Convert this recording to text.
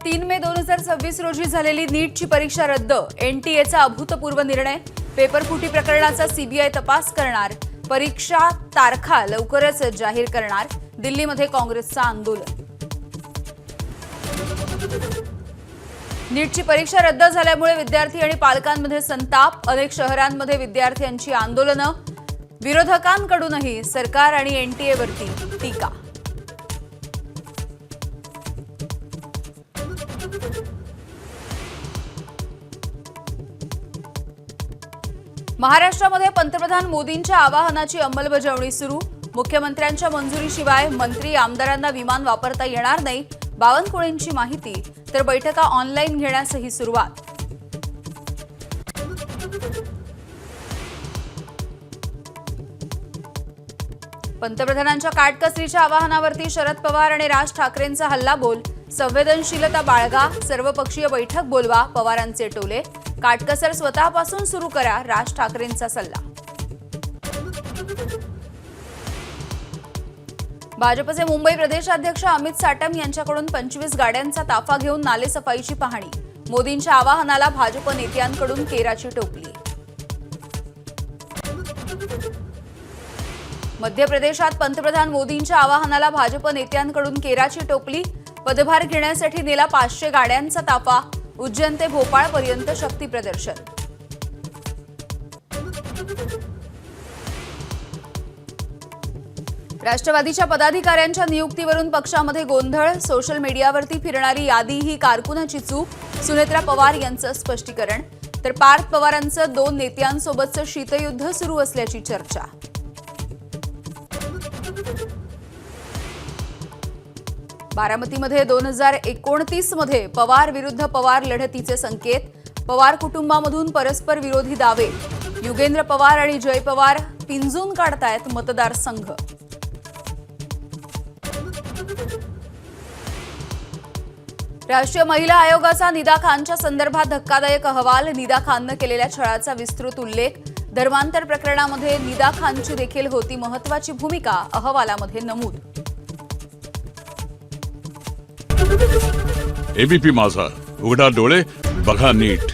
3 मे 2026 रोजी झालेली नीटची परीक्षा रद्द. एनटीएचा अभूतपूर्व निर्णय. पेपरफुटी प्रकरणाचा सीबीआय तपास करणार. परीक्षा तारखा लवकरच जाहीर करणार. दिल्लीमध्ये काँग्रेसचं आंदोलन. नीटची परीक्षा रद्द झाल्यामुळे विद्यार्थी आणि पालकांमध्ये संताप. अनेक शहरांमध्ये विद्यार्थ्यांची आंदोलनं. विरोधकांकडूनही सरकार आणि एनटीएवरती टीका. महाराष्ट्रामध्ये पंतप्रधान मोदींच्या आवाहनाची अंमलबजावणी सुरू. मुख्यमंत्र्यांच्या मंजुरीशिवाय मंत्री आमदारांना विमान वापरता येणार नाही. बावनकुळेंची माहिती. तर बैठका ऑनलाईन घेण्यासही सुरुवात. पंतप्रधानांच्या काटकसरीच्या आवाहनावरती शरद पवार आणि राज ठाकरेंचा हल्लाबोल. संवेदनशीलता बाळगा, सर्वपक्षीय बैठक बोलवा, पवारांचे टोले. काटकसर स्वतःपासून सुरू करा, राज ठाकरेंचा सल्ला. भाजपचे मुंबई प्रदेशाध्यक्ष अमित साटम यांच्याकडून 25 गाड्यांचा ताफा घेऊन नालेसफाईची पाहणी. मोदींच्या आवाहनाला भाजप नेत्यांकडून केराची टोपली. मध्य प्रदेशात पंतप्रधान मोदींच्या आवाहनाला भाजप नेत्यांकडून केराची टोपली. पदभार घेण्यासाठी नेला 500 गाड्यांचा ताफा. उज्जैन ते भोपाळपर्यंत शक्ती प्रदर्शन. राष्ट्रवादीच्या पदाधिकाऱ्यांच्या नियुक्तीवरून पक्षामध्ये गोंधळ. सोशल मीडियावरती फिरणारी यादी ही कारकुनाची चूक. सुनेत्रा पवार यांचं स्पष्टीकरण. तर पार्थ पवारांचं 2 नेत्यांसोबतचं शीतयुद्ध सुरू असल्याची चर्चा. बारामतीमध्ये 2029 मध्ये पवार विरुद्ध पवार लढतीचे संकेत. पवार कुटुंबामधून परस्पर विरोधी दावे. युगेंद्र पवार आणि जय पवार पिंजून काढतायत मतदारसंघ. राष्ट्रीय महिला आयोगाचा निदा खानच्या संदर्भात धक्कादायक अहवाल. निदा खाननं केलेल्या छळाचा विस्तृत उल्लेख. धर्मांतर प्रकरणामध्ये निदा खानची देखील होती महत्वाची भूमिका, अहवालामध्ये नमूद. एबीपी माझा, उघडा डोळे बघा नीट.